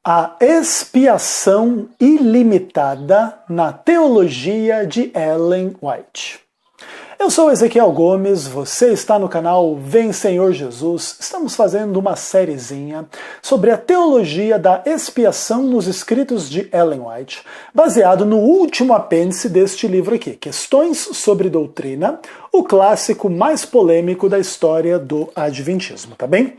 A expiação ilimitada na teologia de Ellen White. Eu sou Ezequiel Gomes, você está no canal Vem Senhor Jesus. Estamos fazendo uma sériezinha sobre a teologia da expiação nos escritos de Ellen White, baseado no último apêndice deste livro aqui, Questões sobre Doutrina, o clássico mais polêmico da história do Adventismo, tá bem?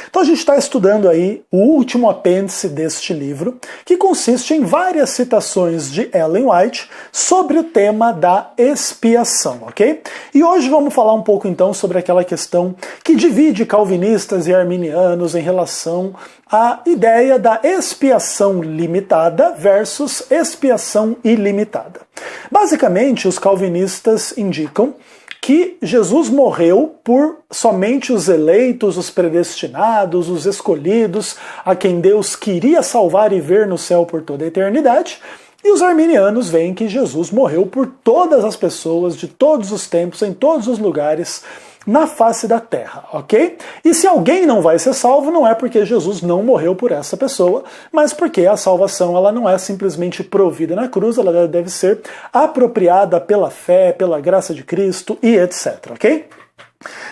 Então a gente está estudando aí o último apêndice deste livro, que consiste em várias citações de Ellen White sobre o tema da expiação, ok? E hoje vamos falar um pouco então sobre aquela questão que divide calvinistas e arminianos em relação à ideia da expiação limitada versus expiação ilimitada. Basicamente, os calvinistas indicam que Jesus morreu por somente os eleitos, os predestinados, os escolhidos, a quem Deus queria salvar e ver no céu por toda a eternidade. E os arminianos veem que Jesus morreu por todas as pessoas, de todos os tempos, em todos os lugares, na face da terra, ok? E se alguém não vai ser salvo, não é porque Jesus não morreu por essa pessoa, mas porque a salvação ela não é simplesmente provida na cruz, ela deve ser apropriada pela fé, pela graça de Cristo e etc, ok?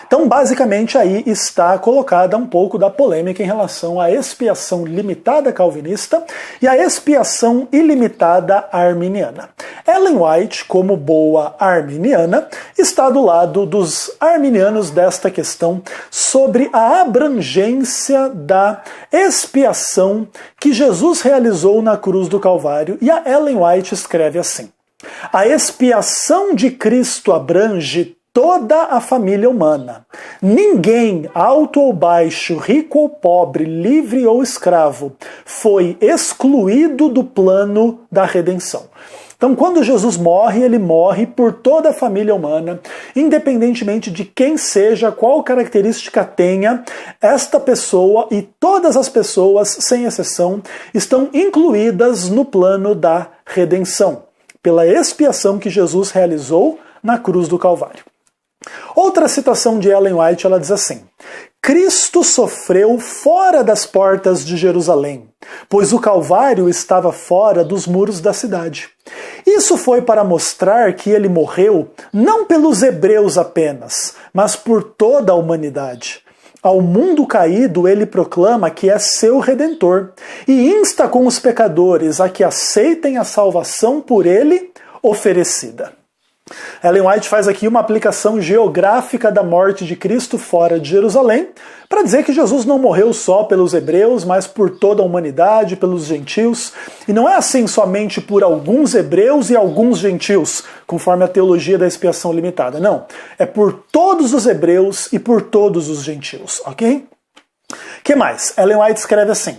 Então, basicamente, aí está colocada um pouco da polêmica em relação à expiação limitada calvinista e à expiação ilimitada arminiana. Ellen White, como boa arminiana, está do lado dos arminianos desta questão sobre a abrangência da expiação que Jesus realizou na cruz do Calvário, e a Ellen White escreve assim: a expiação de Cristo abrange toda a família humana. Ninguém, alto ou baixo, rico ou pobre, livre ou escravo, foi excluído do plano da redenção. Então, quando Jesus morre, ele morre por toda a família humana, independentemente de quem seja, qual característica tenha, esta pessoa e todas as pessoas, sem exceção, estão incluídas no plano da redenção, pela expiação que Jesus realizou na cruz do Calvário. Outra citação de Ellen White, ela diz assim: Cristo sofreu fora das portas de Jerusalém, pois o Calvário estava fora dos muros da cidade. Isso foi para mostrar que ele morreu não pelos hebreus apenas, mas por toda a humanidade. Ao mundo caído ele proclama que é seu Redentor e insta com os pecadores a que aceitem a salvação por ele oferecida. Ellen White faz aqui uma aplicação geográfica da morte de Cristo fora de Jerusalém, para dizer que Jesus não morreu só pelos hebreus, mas por toda a humanidade, pelos gentios. E não é assim somente por alguns hebreus e alguns gentios, conforme a teologia da expiação limitada. Não, é por todos os hebreus e por todos os gentios, ok? Que mais? Ellen White escreve assim: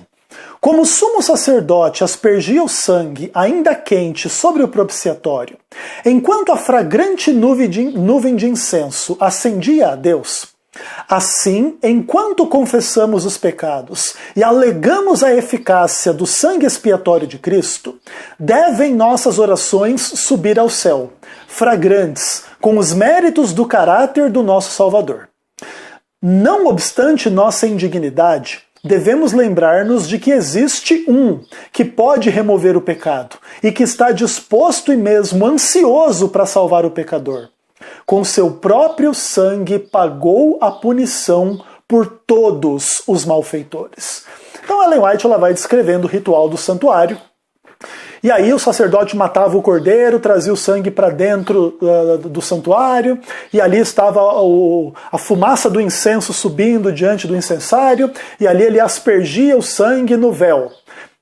como o sumo sacerdote aspergia o sangue ainda quente sobre o propiciatório, enquanto a fragrante nuvem de incenso ascendia a Deus, assim, enquanto confessamos os pecados e alegamos a eficácia do sangue expiatório de Cristo, devem nossas orações subir ao céu, fragrantes, com os méritos do caráter do nosso Salvador. Não obstante nossa indignidade, devemos lembrar-nos de que existe um que pode remover o pecado e que está disposto e mesmo ansioso para salvar o pecador. Com seu próprio sangue pagou a punição por todos os malfeitores. Então Ellen White ela vai descrevendo o ritual do santuário. E aí o sacerdote matava o cordeiro, trazia o sangue para dentro do santuário, e ali estava a fumaça do incenso subindo diante do incensário, e ali ele aspergia o sangue no véu.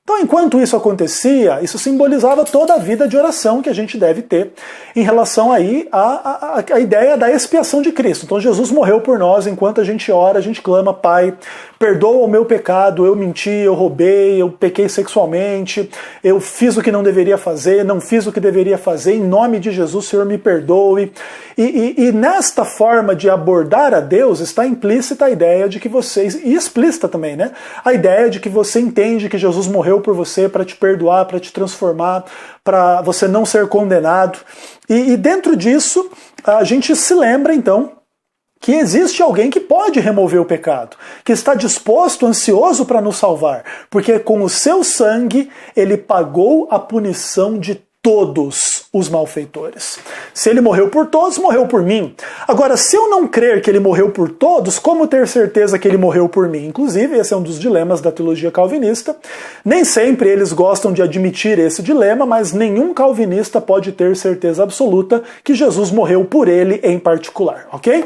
Então, enquanto isso acontecia, isso simbolizava toda a vida de oração que a gente deve ter em relação aí à ideia da expiação de Cristo. Então, Jesus morreu por nós, enquanto a gente ora, a gente clama: Pai, perdoa o meu pecado, eu menti, eu roubei, eu pequei sexualmente, eu fiz o que não deveria fazer, não fiz o que deveria fazer, em nome de Jesus, Senhor, me perdoe. E nesta forma de abordar a Deus está implícita a ideia de que vocês, e explícita também, né? A ideia de que você entende que Jesus morreu por você para te perdoar, para te transformar, para você não ser condenado. E dentro disso, a gente se lembra então que existe alguém que pode remover o pecado, que está disposto, ansioso para nos salvar, porque com o seu sangue ele pagou a punição de todos os malfeitores. Se ele morreu por todos, morreu por mim. Agora, se eu não crer que ele morreu por todos, como ter certeza que ele morreu por mim? Inclusive, esse é um dos dilemas da teologia calvinista. Nem sempre eles gostam de admitir esse dilema, mas nenhum calvinista pode ter certeza absoluta que Jesus morreu por ele em particular, ok?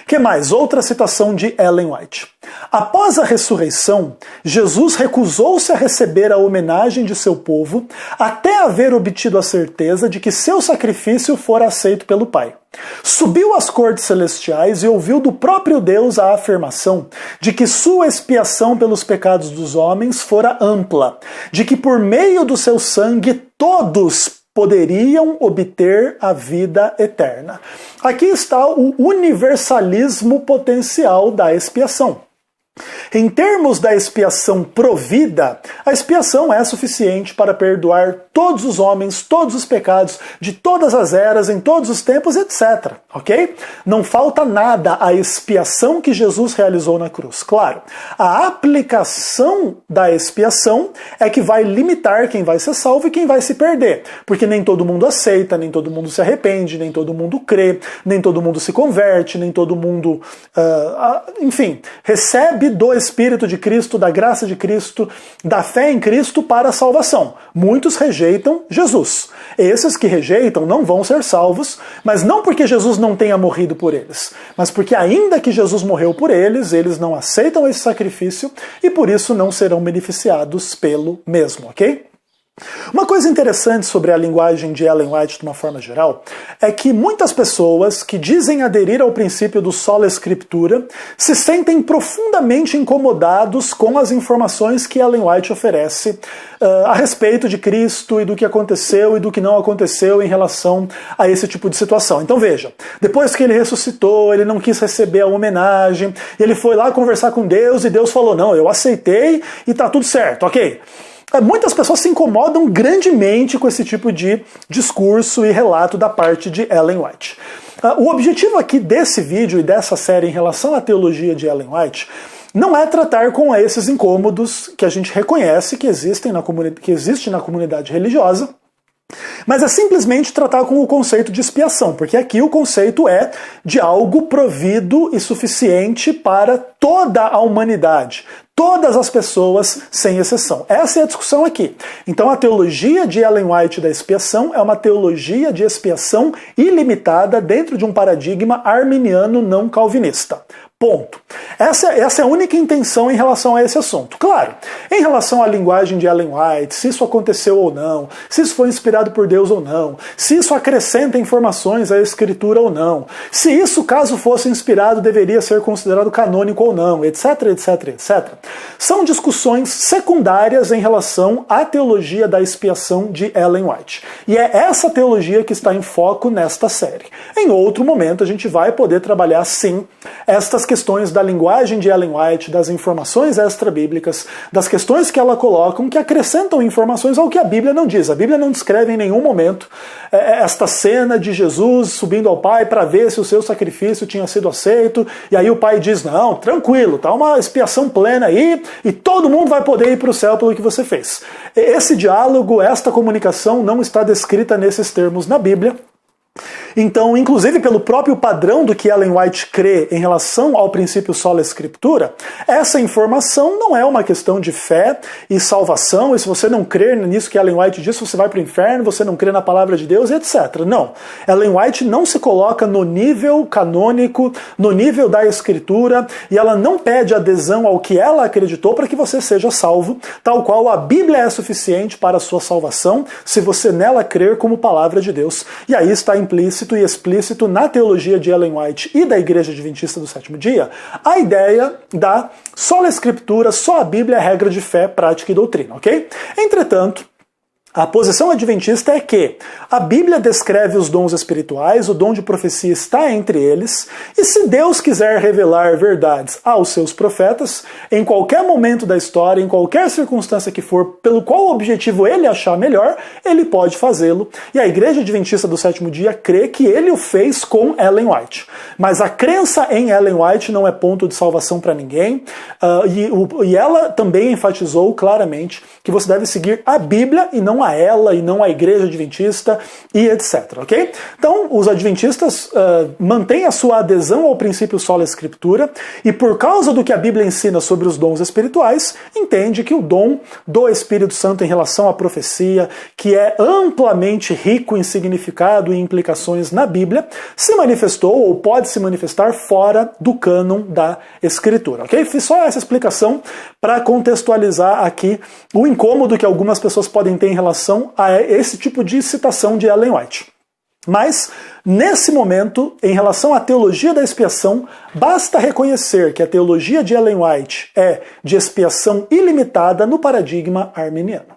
Que mais? Outra citação de Ellen White. Após a ressurreição, Jesus recusou-se a receber a homenagem de seu povo até haver obtido a certeza de que seu sacrifício fora aceito pelo Pai. Subiu às cortes celestiais e ouviu do próprio Deus a afirmação de que sua expiação pelos pecados dos homens fora ampla, de que por meio do seu sangue todos poderiam obter a vida eterna. Aqui está o universalismo potencial da expiação. Em termos da expiação provida, a expiação é suficiente para perdoar todos os homens, todos os pecados, de todas as eras, em todos os tempos, etc. Ok? Não falta nada à expiação que Jesus realizou na cruz. Claro, a aplicação da expiação é que vai limitar quem vai ser salvo e quem vai se perder. Porque nem todo mundo aceita, nem todo mundo se arrepende, nem todo mundo crê, nem todo mundo se converte, nem todo mundo, enfim, recebe do Espírito de Cristo, da graça de Cristo, da fé em Cristo para a salvação. Muitos rejeitam Jesus. Esses que rejeitam não vão ser salvos, mas não porque Jesus não tenha morrido por eles, mas porque ainda que Jesus morreu por eles, eles não aceitam esse sacrifício e por isso não serão beneficiados pelo mesmo, ok? Uma coisa interessante sobre a linguagem de Ellen White de uma forma geral é que muitas pessoas que dizem aderir ao princípio do sola scriptura se sentem profundamente incomodados com as informações que Ellen White oferece a respeito de Cristo e do que aconteceu e do que não aconteceu em relação a esse tipo de situação. Então veja, depois que ele ressuscitou, ele não quis receber a homenagem, ele foi lá conversar com Deus e Deus falou, não, eu aceitei e tá tudo certo, ok? Muitas pessoas se incomodam grandemente com esse tipo de discurso e relato da parte de Ellen White. O objetivo aqui desse vídeo e dessa série em relação à teologia de Ellen White não é tratar com esses incômodos que a gente reconhece que existe na comunidade religiosa, mas é simplesmente tratar com o conceito de expiação, porque aqui o conceito é de algo provido e suficiente para toda a humanidade, todas as pessoas, sem exceção. Essa é a discussão aqui. Então a teologia de Ellen White da expiação é uma teologia de expiação ilimitada dentro de um paradigma arminiano não calvinista. Ponto. Essa é a única intenção em relação a esse assunto. Claro, em relação à linguagem de Ellen White, se isso aconteceu ou não, se isso foi inspirado por Deus ou não, se isso acrescenta informações à Escritura ou não, se isso, caso fosse inspirado, deveria ser considerado canônico ou não, etc, etc, etc. São discussões secundárias em relação à teologia da expiação de Ellen White. E é essa teologia que está em foco nesta série. Em outro momento a gente vai poder trabalhar, sim, estas questões da linguagem de Ellen White, das informações extra-bíblicas, das questões que ela coloca, que acrescentam informações ao que a Bíblia não diz. A Bíblia não descreve em nenhum momento esta cena de Jesus subindo ao Pai para ver se o seu sacrifício tinha sido aceito, e aí o Pai diz, não, tranquilo, tá uma expiação plena aí, e todo mundo vai poder ir para o céu pelo que você fez. Esse diálogo, esta comunicação não está descrita nesses termos na Bíblia. Então, inclusive pelo próprio padrão do que Ellen White crê em relação ao princípio sola scriptura, essa informação não é uma questão de fé e salvação, e se você não crer nisso que Ellen White diz, você vai para o inferno, você não crê na palavra de Deus, etc. Não. Ellen White não se coloca no nível canônico, no nível da Escritura, e ela não pede adesão ao que ela acreditou para que você seja salvo, tal qual a Bíblia é suficiente para a sua salvação, se você nela crer como palavra de Deus. E aí está implícito e explícito na teologia de Ellen White e da Igreja Adventista do Sétimo Dia a ideia da sola Escritura, só a Bíblia é regra de fé, prática e doutrina, ok? Entretanto, A posição adventista é que a Bíblia descreve os dons espirituais, o dom de profecia está entre eles, e se Deus quiser revelar verdades aos seus profetas, em qualquer momento da história, em qualquer circunstância que for, pelo qual objetivo ele achar melhor, ele pode fazê-lo. E a Igreja Adventista do Sétimo Dia crê que ele o fez com Ellen White. Mas a crença em Ellen White não é ponto de salvação para ninguém, e ela também enfatizou claramente que você deve seguir a Bíblia e não a ela, e não a Igreja Adventista, e etc, ok? Então, os adventistas mantêm a sua adesão ao princípio sola escritura, e por causa do que a Bíblia ensina sobre os dons espirituais, entende que o dom do Espírito Santo em relação à profecia, que é amplamente rico em significado e implicações na Bíblia, se manifestou ou pode se manifestar fora do cânon da Escritura, ok? Fiz só essa explicação para contextualizar aqui o incômodo que algumas pessoas podem ter em relação a esse tipo de citação de Ellen White. Mas, nesse momento, em relação à teologia da expiação, basta reconhecer que a teologia de Ellen White é de expiação ilimitada no paradigma arminiano.